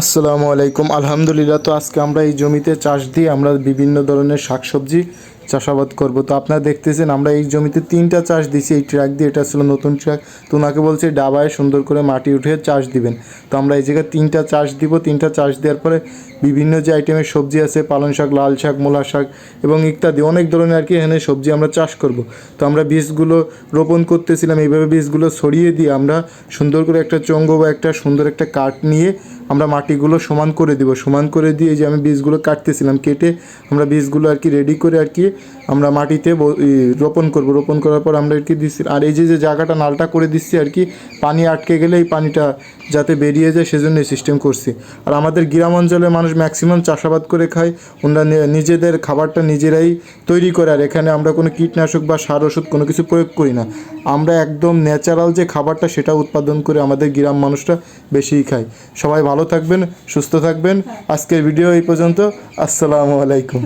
আসসালামু আলাইকুম। আলহামদুলিল্লাহ। তো আজকে আমরা এই জমিতে চাষ দিয়ে আমরা বিভিন্ন ধরনের শাকসবজি চাষাবাদ করব। তো আপনারা দেখতেছেন আমরা এই জমিতে 3টা চাষ দিছি এই ট্রাক দিয়ে। এটা ছিল নতুন ট্রাক। তো ওনাকে বলছি ডাবায় সুন্দর করে মাটি উঠে চাষ দিবেন। তো আমরা এই জায়গায় 3টা চাষ দিব। 3টা চাষ দেওয়ার পরে বিভিন্ন যে আইটেমের সবজি আছে, পালং শাক, লাল শাক, মূলা শাক এবং ইত্যাদি অনেক ধরনের আর কি এখানে সবজি আমরা চাষ করব। তো আমরা বীজগুলো রোপণ করতেছিলাম। এইভাবে বীজগুলো ছড়িয়ে দিয়ে আমরা সুন্দর করে একটা চঙ্গো বা একটা সুন্দর একটা কাঠ নিয়ে আমরা মাটিগুলো সমান করে দিব। সমান করে দিয়ে যে আমি বীজগুলো কাটতেছিলাম, কেটে আমরা বীজগুলো আর কি রেডি করে আর কি আমরা মাটিতে রোপণ করব। রোপণ করার পর আমরা আর কি দিচ্ছি। আর এই যে জায়গাটা নালটা করে দিচ্ছি আর কি, পানি আটকে গেলে এই পানিটা যাতে বেরিয়ে যায় সেজন্য এই সিস্টেম করছি। আর আমাদের গ্রাম অঞ্চলের মানুষ ম্যাক্সিমাম চাষাবাদ করে খায়। ওনারা নিজেদের খাবারটা নিজেরাই তৈরি করে। আর এখানে আমরা কোনো কীটনাশক বা সার ওষুধ কোনো কিছু প্রয়োগ করি না। আমরা একদম ন্যাচারাল যে খাবারটা সেটা উৎপাদন করে আমাদের গ্রাম মানুষরা বেশিই খায়। সবাই ভালো থাকবেন, সুস্থ থাকবেন। আজকের ভিডিও এই পর্যন্ত। আসসালামু আলাইকুম।